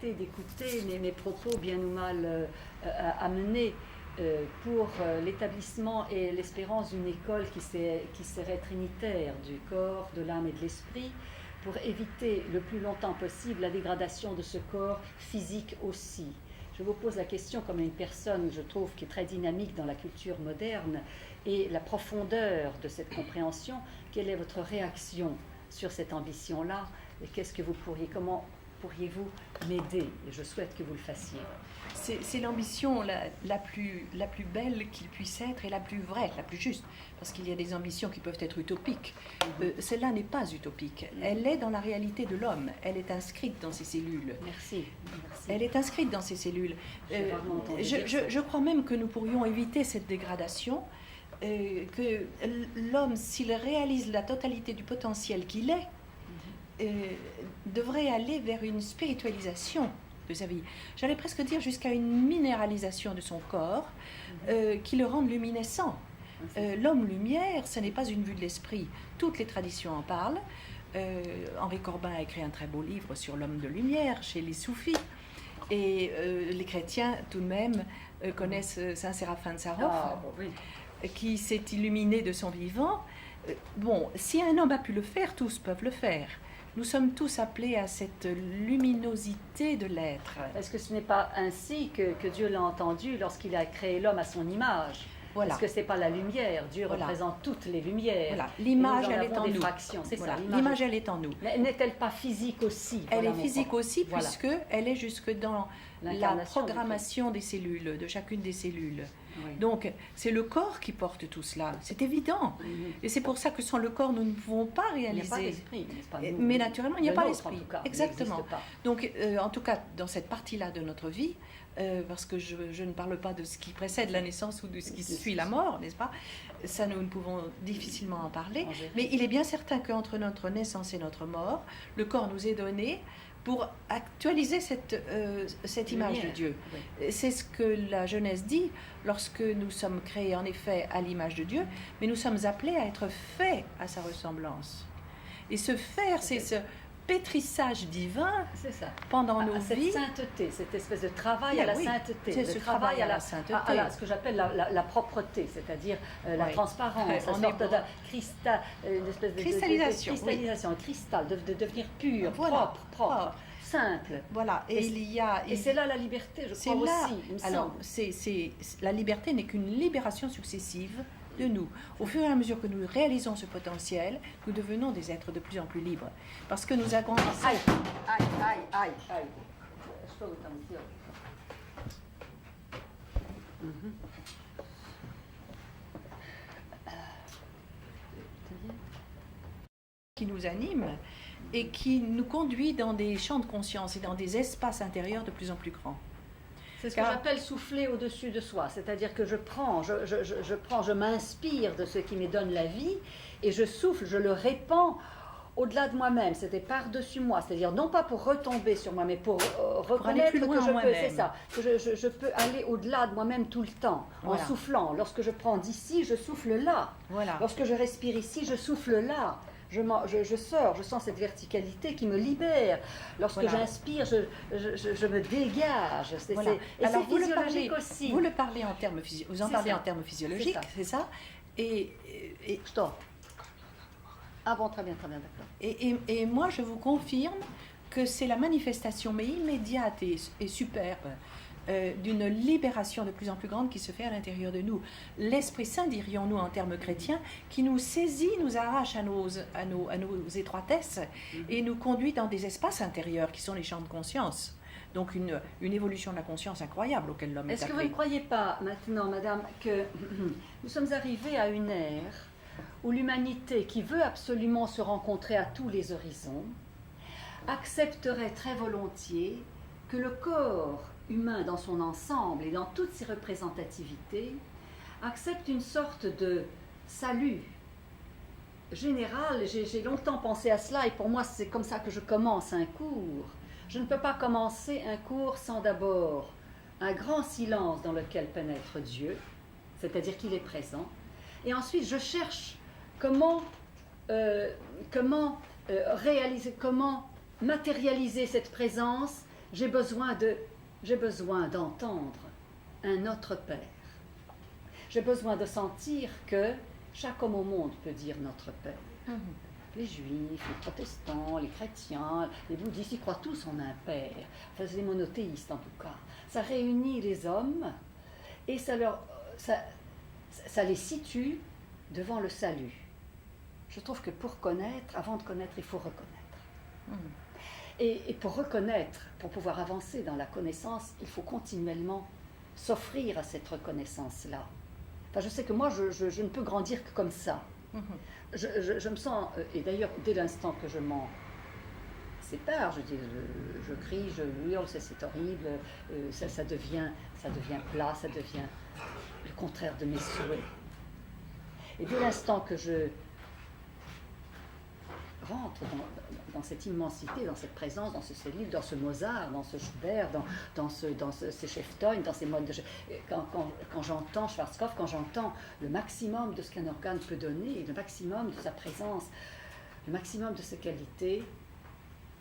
d'écouter mes propos bien ou mal amenés pour l'établissement et l'espérance d'une école qui serait trinitaire du corps, de l'âme et de l'esprit, pour éviter le plus longtemps possible la dégradation de ce corps physique aussi. Je vous pose la question comme une personne, je trouve, qui est très dynamique dans la culture moderne et la profondeur de cette compréhension. Quelle est votre réaction sur cette ambition-là et comment pourriez-vous m'aider? Et je souhaite que vous le fassiez. C'est l'ambition la plus belle qu'il puisse être et la plus vraie, la plus juste. Parce qu'il y a des ambitions qui peuvent être utopiques. Celle-là n'est pas utopique. Elle est dans la réalité de l'homme. Elle est inscrite dans ses cellules. Merci. Elle est inscrite dans ses cellules. Je crois même que nous pourrions éviter cette dégradation. Que l'homme, s'il réalise la totalité du potentiel qu'il est, devrait aller vers une spiritualisation de sa vie. J'allais presque dire jusqu'à une minéralisation de son corps qui le rende luminescent. L'homme lumière, ce n'est pas une vue de l'esprit. Toutes les traditions en parlent. Henri Corbin a écrit un très beau livre sur l'homme de lumière chez les soufis. Et les chrétiens, tout de même, connaissent Saint Séraphin de Sarov, qui s'est illuminé de son vivant. Bon, si un homme a pu le faire, tous peuvent le faire. Nous sommes tous appelés à cette luminosité de l'être. Est-ce que ce n'est pas ainsi que Dieu l'a entendu lorsqu'il a créé l'homme à son image? Voilà. Est-ce que ce n'est pas la lumière? Dieu représente toutes les lumières. Voilà. L'image, elle est en nous. C'est ça. L'image, elle est en nous. Mais n'est-elle pas physique aussi? Elle est physique aussi, puisqu'elle est jusque dans la programmation des cellules, de chacune des cellules. Oui. Donc, c'est le corps qui porte tout cela, c'est évident. Et c'est pour ça que sans le corps, nous ne pouvons pas réaliser. Il n'y a pas l'esprit, n'est-ce pas? Mais naturellement, il n'y a pas l'esprit. Cas, exactement. Donc, en tout cas, dans cette partie-là de notre vie, parce que je ne parle pas de ce qui précède la naissance ou de ce qui suit la mort, n'est-ce pas? Ça, nous ne pouvons difficilement en parler. Mais il est bien certain qu'entre notre naissance et notre mort, le corps nous est donné pour actualiser cette image de Dieu. Oui. C'est ce que la Genèse dit, lorsque nous sommes créés en effet à l'image de Dieu, mais nous sommes appelés à être faits à sa ressemblance. Et ce faire, c'est ce pétrissage divin pendant nos vies. Cette sainteté, cette espèce de travail à la sainteté. C'est ce travail à la sainteté. Ce que j'appelle la propreté, c'est-à-dire la transparence, une sorte une espèce de cristallisation, un cristal, de devenir pur, propre. Simple. Voilà. Et c'est là la liberté, je crois aussi. Alors, la liberté n'est qu'une libération successive de nous. Au fur et à mesure que nous réalisons ce potentiel, nous devenons des êtres de plus en plus libres. Parce que nous agrandissons... Aïe. Qui nous anime et qui nous conduit dans des champs de conscience et dans des espaces intérieurs de plus en plus grands. C'est ce que j'appelle souffler au-dessus de soi, c'est-à-dire que je m'inspire de ce qui me donne la vie et je souffle, je le répands au-delà de moi-même, c'était par-dessus moi, c'est-à-dire non pas pour retomber sur moi, mais pour reconnaître que je peux aller au-delà de moi-même tout le temps, en soufflant. Lorsque je prends d'ici, je souffle là. Lorsque je respire ici, je souffle là. Je sors, je sens cette verticalité qui me libère. Lorsque j'inspire, je me dégage. Et alors, c'est physiologique aussi. Vous le parlez en termes vous en parlez en termes physiologiques, c'est ça. Et stop. Ah bon, très bien, d'accord. Et moi, je vous confirme que c'est la manifestation, mais immédiate et superbe, d'une libération de plus en plus grande qui se fait à l'intérieur de nous. L'Esprit Saint, dirions-nous en termes chrétiens, qui nous saisit, nous arrache à nos étroitesses et nous conduit dans des espaces intérieurs qui sont les champs de conscience. Donc une évolution de la conscience incroyable auquel l'homme est appelé. Est-ce que vous ne croyez pas maintenant, madame, que nous sommes arrivés à une ère où l'humanité, qui veut absolument se rencontrer à tous les horizons, accepterait très volontiers que le corps humain dans son ensemble et dans toutes ses représentativités accepte une sorte de salut général. J'ai longtemps pensé à cela et pour moi c'est comme ça que je commence un cours. Je ne peux pas commencer un cours sans d'abord un grand silence dans lequel pénètre Dieu, c'est-à-dire qu'il est présent, et ensuite je cherche comment matérialiser cette présence j'ai besoin d'entendre un autre Père. J'ai besoin de sentir que chaque homme au monde peut dire notre Père. Les juifs, les protestants, les chrétiens, les bouddhistes, ils croient tous en un Père. Enfin, c'est les monothéistes en tout cas. Ça réunit les hommes et ça les situe devant le salut. Je trouve que pour connaître, avant de connaître, il faut reconnaître. Et pour reconnaître, pour pouvoir avancer dans la connaissance, il faut continuellement s'offrir à cette reconnaissance-là. Enfin, je sais que moi, je ne peux grandir que comme ça. Je me sens, et d'ailleurs, dès l'instant que je m'en sépare, je crie, je hurle, c'est horrible, ça devient plat, ça devient le contraire de mes souhaits. Et dès l'instant que je rentre dans cette immensité, dans cette présence, dans ce Seliel, dans ce Mozart, dans ce Schubert, dans ce Schäftoin, dans ces modes de... Quand j'entends Schwarzkopf, quand j'entends le maximum de ce qu'un organe peut donner, le maximum de sa présence, le maximum de ses qualités,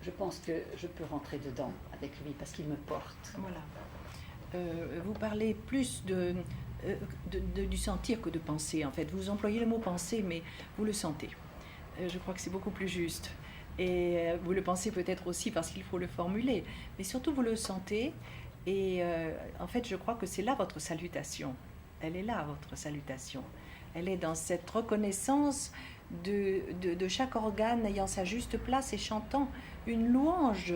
je pense que je peux rentrer dedans avec lui parce qu'il me porte. Voilà. Vous parlez plus du sentir que de penser, en fait. Vous employez le mot penser, mais vous le sentez. Je crois que c'est beaucoup plus juste. Et vous le pensez peut-être aussi parce qu'il faut le formuler, mais surtout vous le sentez. Et en fait, je crois que c'est là votre salutation. Elle est là, votre salutation. Elle est dans cette reconnaissance de chaque organe ayant sa juste place et chantant une louange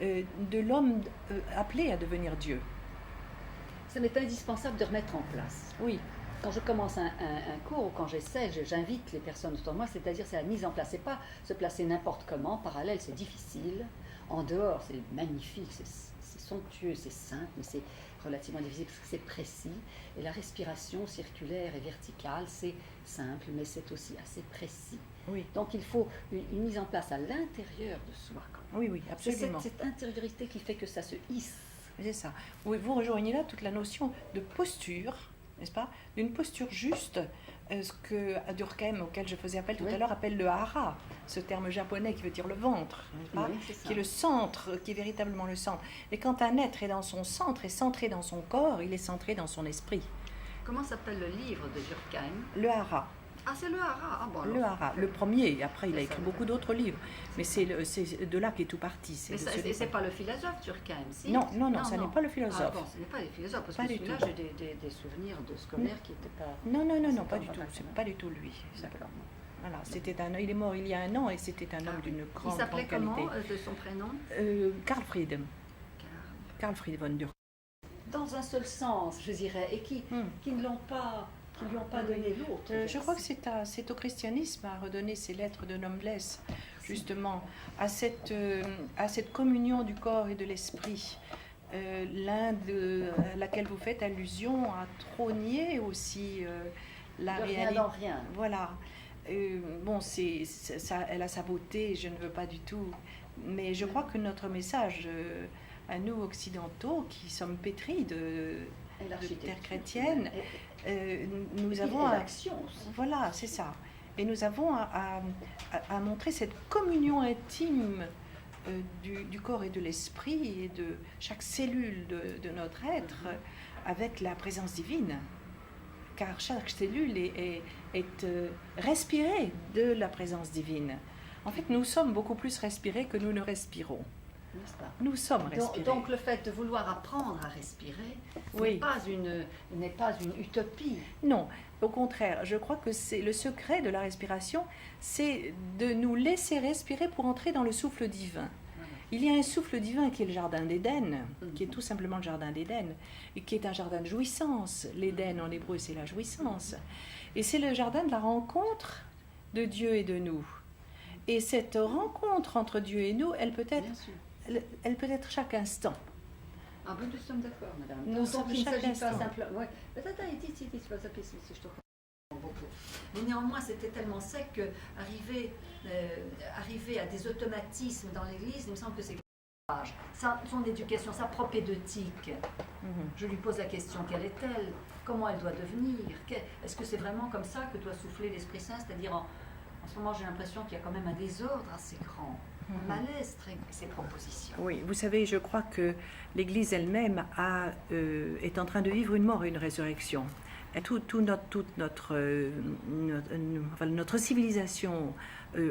de l'homme appelé à devenir Dieu. Ça m'est indispensable de remettre en place. Oui. Quand je commence un cours ou quand j'essaie, j'invite les personnes autour de moi, c'est-à-dire c'est la mise en place. C'est pas se placer n'importe comment, parallèle, c'est difficile. En dehors, c'est magnifique, c'est somptueux, c'est simple, mais c'est relativement difficile parce que c'est précis. Et la respiration circulaire et verticale, c'est simple, mais c'est aussi assez précis. Oui. Donc il faut une mise en place à l'intérieur de soi. Oui, oui, absolument. C'est cette intériorité qui fait que ça se hisse. C'est ça. Oui, vous rejoignez là toute la notion de posture, n'est-ce pas? D'une posture juste, ce que Durkheim, auquel je faisais appel tout à l'heure, appelle le hara, ce terme japonais qui veut dire le ventre, n'est-ce pas? Oui, qui est le centre, qui est véritablement le centre. Et quand un être est dans son centre, est centré dans son corps, il est centré dans son esprit. Comment s'appelle le livre de Durkheim? Le hara. Ah, c'est le hara. Ah, bon, le hara, le premier. Après, il a écrit beaucoup d'autres livres. Mais c'est de là qu'est tout parti. Mais c'est pas le philosophe Durkheim, si? Non, ça n'est pas le philosophe. Ah bon, ce n'est pas le philosophe, parce pas que celui-là, j'ai des souvenirs de scolaire qui n'étaient pas... Non, pas du tout. C'est pas du tout lui. Voilà, il est mort il y a un an et c'était un homme d'une grande qualité. Il s'appelait comment, de son prénom? Karl Fried. Karl Fried von Durkheim. Dans un seul sens, je dirais, et qui ne l'ont pas... qui ne lui ont pas donné l'autre. Je crois que c'est au christianisme à redonner ces lettres de noblesse, justement, à cette communion du corps et de l'esprit. L'Inde, à laquelle vous faites allusion, a trôné aussi la réalité. Rien dans rien. Voilà. Bon, elle a sa beauté, je ne veux pas du tout. Mais je crois que notre message, à nous occidentaux, qui sommes pétris de terre chrétienne, nous avons voilà, c'est ça. Et nous avons à montrer cette communion intime du corps et de l'esprit et de chaque cellule de notre être avec la présence divine. Car chaque cellule est respirée de la présence divine. En fait, nous sommes beaucoup plus respirés que nous ne respirons. Nous sommes respirés. Donc le fait de vouloir apprendre à respirer n'est pas une utopie. Non, au contraire, je crois que c'est le secret de la respiration, c'est de nous laisser respirer pour entrer dans le souffle divin. Il y a un souffle divin qui est le jardin d'Éden, qui est tout simplement le jardin d'Éden, et qui est un jardin de jouissance. L'Éden en hébreu, c'est la jouissance. Et c'est le jardin de la rencontre de Dieu et de nous. Et cette rencontre entre Dieu et nous, elle peut être chaque instant. Ah ben, nous sommes d'accord, madame. Nous sommes chaque instant. Mais néanmoins, c'était tellement sec que arriver à des automatismes dans l'Église, il me semble que c'est son éducation, sa propre édotique. Je lui pose la question, quelle est-elle? Comment elle doit devenir? Est-ce que c'est vraiment comme ça que doit souffler l'Esprit Saint? C'est-à-dire, en ce moment, j'ai l'impression qu'il y a quand même un désordre assez grand. un malaise, ces propositions. Oui, vous savez, je crois que l'Église elle-même est en train de vivre une mort et une résurrection. Et toute notre civilisation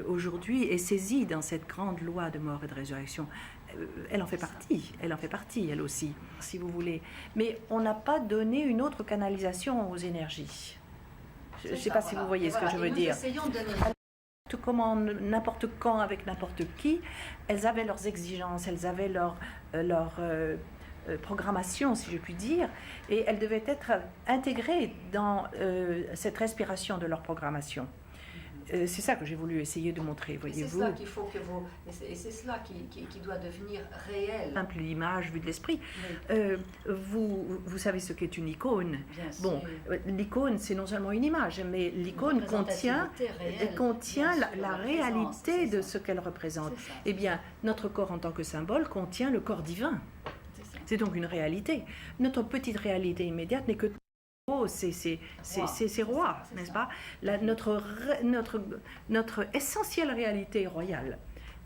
aujourd'hui est saisie dans cette grande loi de mort et de résurrection. Elle en fait partie, elle aussi, si vous voulez. Mais on n'a pas donné une autre canalisation aux énergies. Je ne sais pas si vous voyez ce que je veux dire. Nous essayons de donner... Tout comme n'importe quand, avec n'importe qui, elles avaient leurs exigences, elles avaient leur programmation, si je puis dire, et elles devaient être intégrées dans cette respiration de leur programmation. C'est ça que j'ai voulu essayer de montrer, voyez-vous. C'est cela qu'il faut que vous... Et c'est cela qui doit devenir réel. Simple l'image vue de l'esprit. Oui. Vous savez ce qu'est une icône. Bien sûr. Bon, l'icône, c'est non seulement une image, mais l'icône contient la réalité de ce qu'elle représente. Eh bien, notre corps en tant que symbole contient le corps divin. C'est donc une réalité. Notre petite réalité immédiate n'est que c'est roi, n'est-ce pas? Notre essentielle réalité est royale.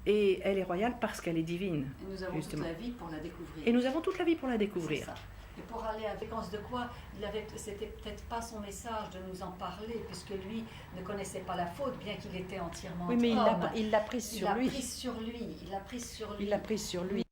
Et elle est royale parce qu'elle est divine. Et nous avons justement. toute la vie pour la découvrir. Et nous avons toute la vie pour la découvrir. C'est ça. Et pour aller à fréquence de quoi, c'était peut-être pas son message de nous en parler, puisque lui ne connaissait pas la faute, bien qu'il était entièrement Oui, mais homme. il l'a prise sur lui. Il l'a prise sur lui. Il l'a prise sur lui.